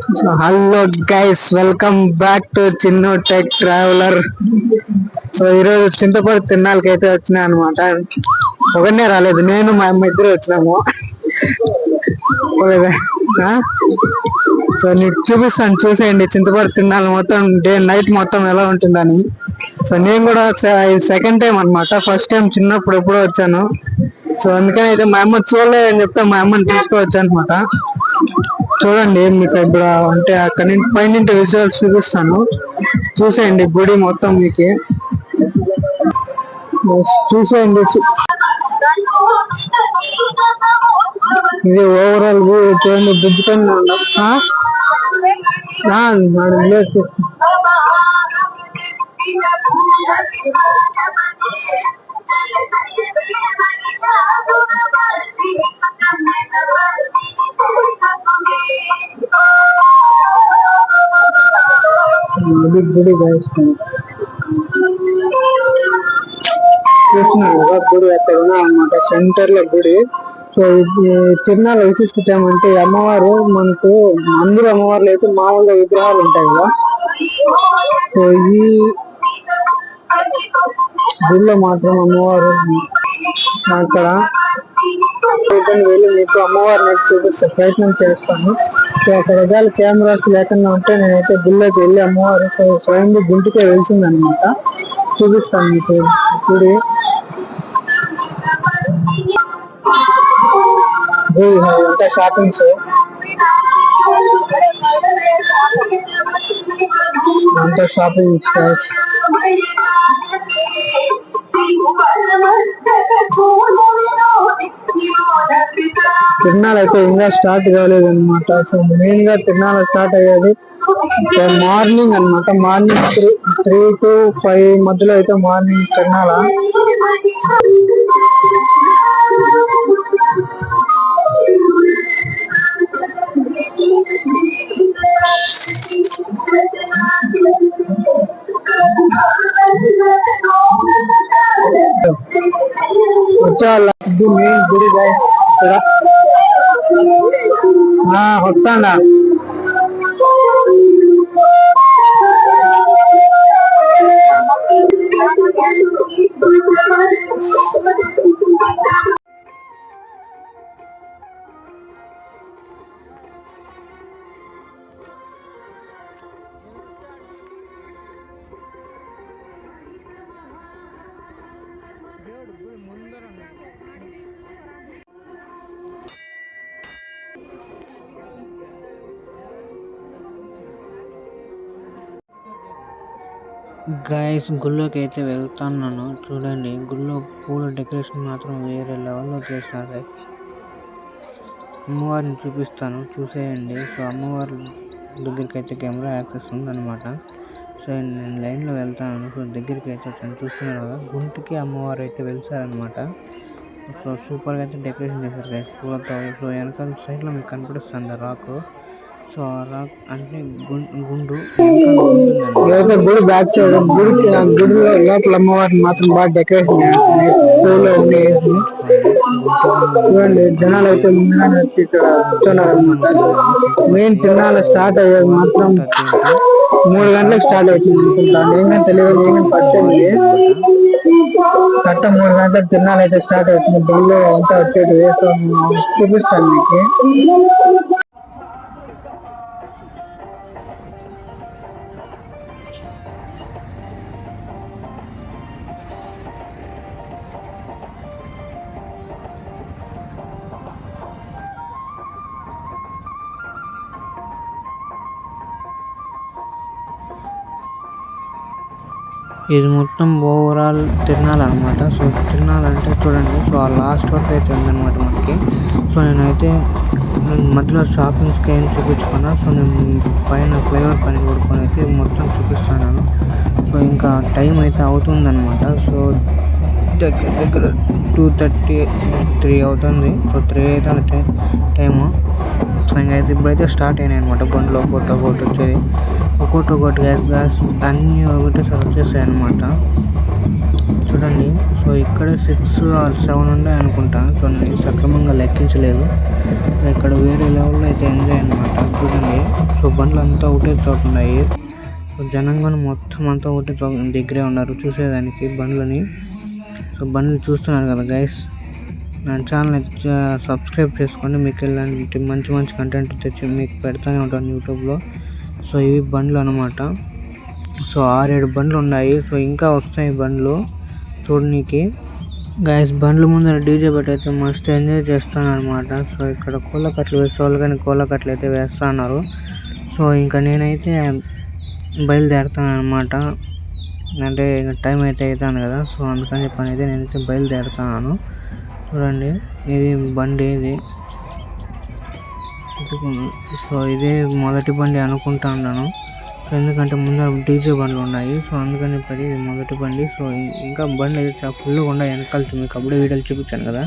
Hello guys, welcome back to Chinnu tech traveller. So ఈరోజు చింతపడి తిన్నాళ్ళకి అయితే వచ్చినాయి అనమాట. ఒకనే రాలేదు, నేను మా అమ్మ ఇద్దరు వచ్చినాము. సో నీకు చూపిస్తాను, చూసేయండి చింతపడి తిన్నాళ్ళు మొత్తం డే నైట్ మొత్తం ఎలా ఉంటుందని. సో నేను కూడా సెకండ్ టైం అనమాట. ఫస్ట్ టైం చిన్నప్పుడు ఎప్పుడో వచ్చాను. సో అందుకని అయితే మా అమ్మ చూడలేదు అని చెప్తే మా అమ్మని తీసుకువచ్చాను అనమాట. చూడండి, మీకు ఇప్పుడు అంటే అక్కడి నుంచి పైన విజువల్స్ చూపిస్తాను, చూసేయండి గుడి మొత్తం మీకు. చూసేయండి, ఇది ఓవరాల్ వ్యూ. చూడండి, బ్రిడ్జ్ పైన ఉన్నాం. ఇది గుడి చూస్తున్నారు కదా, గుడి అక్కడ ఉన్నా అనమాట, సెంటర్ లో గుడి. సో తిరునాళ్ళ విశిష్టత ఏమంటే అమ్మవారు మనకు అందరూ అమ్మవార్లు అయితే మామూలుగా విగ్రహాలు ఉంటాయి కదా. సో ఈ గుడిలో మాత్రం అమ్మవారు అక్కడ వెళ్ళి మీకు అమ్మవారిని చూపిస్తే ప్రయత్నం చేస్తాను. సో అక్కడ ఒకవేళ కెమెరాస్ లేకుండా ఉంటే నేనైతే గుళ్ళోకి వెళ్ళి అమ్మవారు స్వయంగా గుంటికే వెళ్తుందనమాట. చూపిస్తాను మీకు గుడి. అంతా షాపింగ్స్, అంతా షాపింగ్ స్టాల్స్. తిరునాళ్ళు అయితే ఇంకా స్టార్ట్ కాలేదు అనమాట. సో మెయిన్ గా తిరునాళ్ళు స్టార్ట్ అయ్యేది మార్నింగ్ అనమాట. మార్నింగ్ 3 to 5 మధ్యలో అయితే మార్నింగ్ తిరునాళ్ళ. వచ్చేవాళ్ళ మెయిన్ గుడి వస్తాడా. గైస్, గుళ్ళోకి అయితే వెళ్తున్నాను. చూడండి, గుళ్ళో పూల డెకరేషన్ మాత్రం వేరే లెవెల్లో చేసినారు. అమ్మవారిని చూపిస్తాను, చూసేయండి. సో అమ్మవారి దగ్గరికి అయితే కెమెరా యాక్సెస్ ఉందన్నమాట. సో నేను లైన్లో వెళ్తాను. సో దగ్గరికి అయితే వచ్చాను, చూస్తున్నాను కదా, గుంటికి అమ్మవారు అయితే వెళ్తారనమాట. సో సూపర్గా అయితే డెకరేషన్ చేశారు గైస్ పూలతో. సో వెనకాల సైడ్లో మీకు కనిపిస్తుంది రాక్. సో రాక్ అంటే గుండు. గుడి బ్యాక్ సైడ్ గుడికి గుడిలో లోపల అమ్మవారిని మాత్రం బాగా డెకరేషన్ పూలు అన్ని వేసి చూడండి. జనాలు అయితే ముందుగానే వచ్చి ఇక్కడ కూర్చున్నారు అనమాట. మెయిన్ తిరునాళ్ళ స్టార్ట్ అయ్యేది మాత్రం 3 గంటలకు స్టార్ట్ అవుతుంది అనుకుంటాను. ఏంటంటే తెలియదు, ఏంటంటే ఫస్ట్ టైం ఇది కరెక్ట్ 3 గంటలకు తిరునాళ్ళు అయితే స్టార్ట్ అవుతుంది. బండ్లో అంతా వచ్చేది. సో చూపిస్తాను మీకు. ఇది మొత్తం ఓవరాల్ తిరునాళ్ళు అనమాట. సో తిరునాళ్ళు అంటే చూడండి, సో ఆ లాస్ట్ వరకు అయితే ఉందన్నమాట మనకి. సో నేనైతే మధ్యలో షాపింగ్స్కి ఏం చూపించుకున్నా. సో నేను పైన ఫ్లైఓవర్ పైన కొడుకొని అయితే మొత్తం చూపిస్తాను. సో ఇంకా టైం అయితే అవుతుందన్నమాట. సో దగ్గర 2:33 అవుతుంది. సో 3 అవుతుంది టైము. సో ఇంకైతే ఇప్పుడైతే స్టార్ట్ అయినాయి అనమాట. బండ్లో ఒకటి వచ్చేది, ఒక్కొక్కటి గ్యాస్ అన్నీ ఒకటేసారి వచ్చేసాయి అనమాట. చూడండి. సో ఇక్కడ 6 ఆర్ 7 ఉన్నాయి అనుకుంటా. సో నేను సక్రమంగా లెక్కించలేదు. ఇక్కడ వేరే లెవెల్లో అయితే ఎంజాయ్ అనమాట. చూడండి, సో బండ్లు అంతా ఒకటే చోట ఉన్నాయి. సో జనంగాను మొత్తం అంతా ఒకటే దగ్గరే ఉన్నారు చూసేదానికి బండ్లని. సో బండ్లు చూస్తున్నారు కదా గైస్. నా ఛానల్ అయితే సబ్స్క్రైబ్ చేసుకోండి. మీకు ఇలాంటి మంచి మంచి కంటెంట్ తెచ్చి మీకు పెడతానే ఉంటాను యూట్యూబ్లో. సో ఇవి బండ్లు అనమాట. సో 6-7 బండ్లు ఉన్నాయి. సో ఇంకా వస్తాయి బండ్లు చూడనీకి. గైస్ బండ్ల ముందర డీజే అయితే మస్తు ఎంజాయ్ చేస్తాను అనమాట. సో ఇక్కడ కోళ్ళకట్లు వేసేవాళ్ళు కానీ కోళ్ళకట్లు అయితే వేస్తున్నారు. సో ఇంకా నేనైతే బయలుదేరుతాను అనమాట. అంటే టైం అయితే అవుతాను కదా. సో అందుకని చెప్పని అయితే నేనైతే బయలుదేరుతాను. చూడండి, ఇది బండి ఇది. సో ఇదే మొదటి బండి అనుకుంటా ఉన్నాను. సో ఎందుకంటే ముందర డీజే బండ్లు ఉన్నాయి. సో అందుకని చెప్పి ఇది మొదటి బండి. సో ఇంకా బండ్లు అయితే చాలా ఫుల్గా ఉన్నాయి వెనకాల. మీకు అప్పుడే వీడియోలు చూపించాను కదా.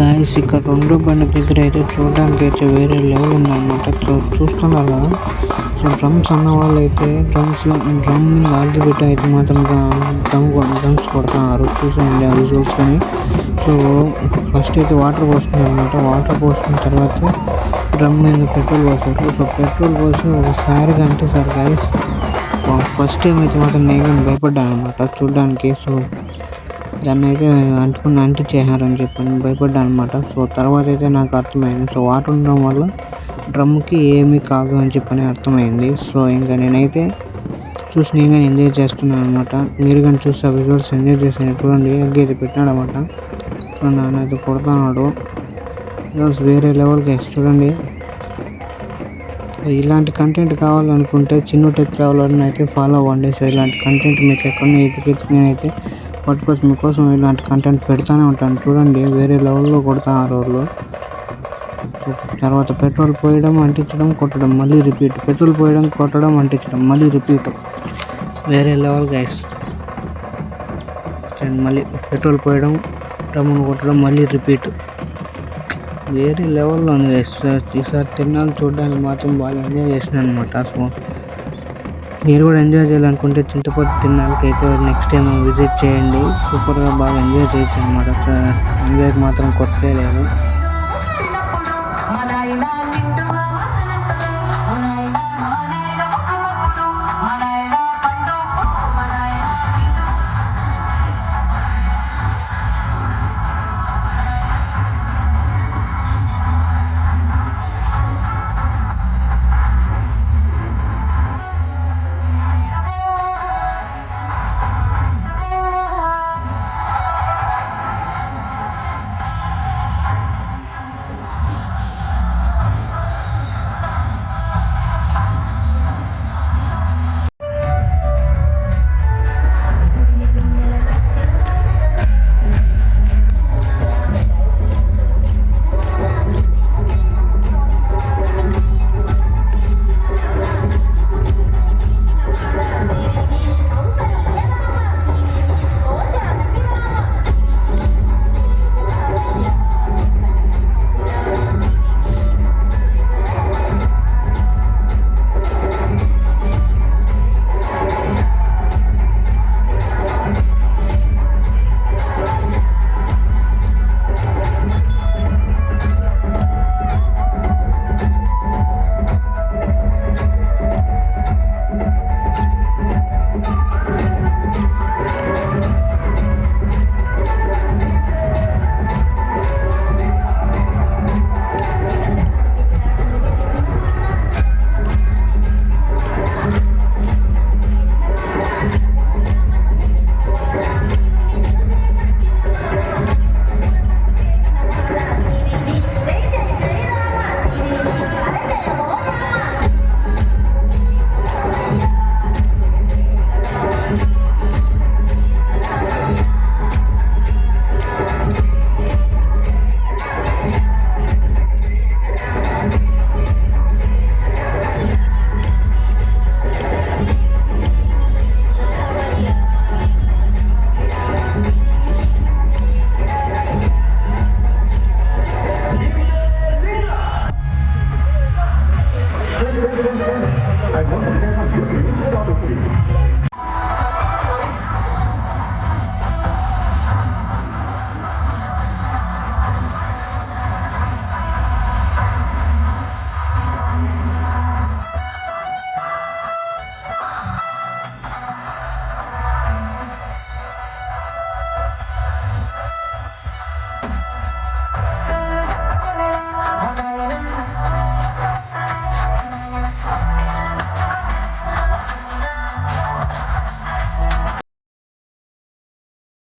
గాయస్ ఇక్కడ రెండో బండి దగ్గర అయితే చూడడానికి అయితే వేరే లెవెల్ ఉందన్నమాట. చూస్తున్నారు కదా. సో డ్రమ్స్ అన్న వాళ్ళు అయితే డ్రమ్ ఆగిపెట్టి అయితే మాత్రం డ్రమ్స్ కొడుతున్నారు. చూసాయండి ఆ విజువల్స్ అని. సో ఫస్ట్ అయితే వాటర్ పోస్తున్నారు అనమాట. వాటర్ పోసుకున్న తర్వాత డ్రమ్ మీద పెట్రోల్ పోసారు. సో పెట్రోల్ పోసి ఒకసారిగా అంటే సార్ గాయస్ ఫస్ట్ టైం అయితే మాత్రం నేను భయపడ్డాను అనమాట చూడడానికి. సో దాన్ని అయితే అంటించేసారని చెప్పని భయపడ్డాను అనమాట. సో తర్వాత అయితే నాకు అర్థమైంది. సో వాటర్ ఉండడం వల్ల డ్రమ్కి ఏమీ కాదు అని చెప్పని అర్థమైంది. సో ఇంకా నేనైతే చూసి నేను కానీ ఎంజాయ్ చేస్తున్నాను అనమాట. మీరు కానీ చూసి ఆ విజువల్స్ ఎంజాయ్ చేసాను. చూడండి, ఎగ్గి అయితే పెట్టాడు అనమాట. సో నాన్నైతే కొడుతున్నాడు. విజువల్స్ వేరే లెవెల్కి చూడండి. ఇలాంటి కంటెంట్ కావాలనుకుంటే చిన్న టెక్ ట్రావెలర్ని అయితే ఫాలో అవ్వండి. సో ఇలాంటి కంటెంట్ మీకు ఎక్కడన్నా ఎతికి నేనైతే పట్టుకోవచ్చు. మీకోసం ఇలాంటి కంటెంట్ పెడతానే ఉంటాను. చూడండి, వేరే లెవెల్లో కొడతారు వాళ్ళు. తర్వాత పెట్రోల్ పోయడం, అంటించడం, కొట్టడం, మళ్ళీ రిపీట్. పెట్రోల్ పోయడం, కొట్టడం, అంటించడం, మళ్ళీ రిపీట్. వేరే లెవెల్ గైస్. మళ్ళీ పెట్రోల్ పోయడం, డ్రమ్మును కొట్టడం, మళ్ళీ రిపీట్. వేరే లెవెల్లో ఉంది గైస్. ఈసారి తిరునాళ్ళు చూడడానికి మాత్రం బాగా ఎంజాయ్ చేసినాను అనమాట. సో మీరు కూడా ఎంజాయ్ చేయాలనుకుంటే చింతపల్లి తిరునాళ్ళకి అయితే నెక్స్ట్ టైం విజిట్ చేయండి. సూపర్గా బాగా ఎంజాయ్ చేయొచ్చు అనమాట. ఎంజాయ్కి మాత్రం కొత్త లేదు.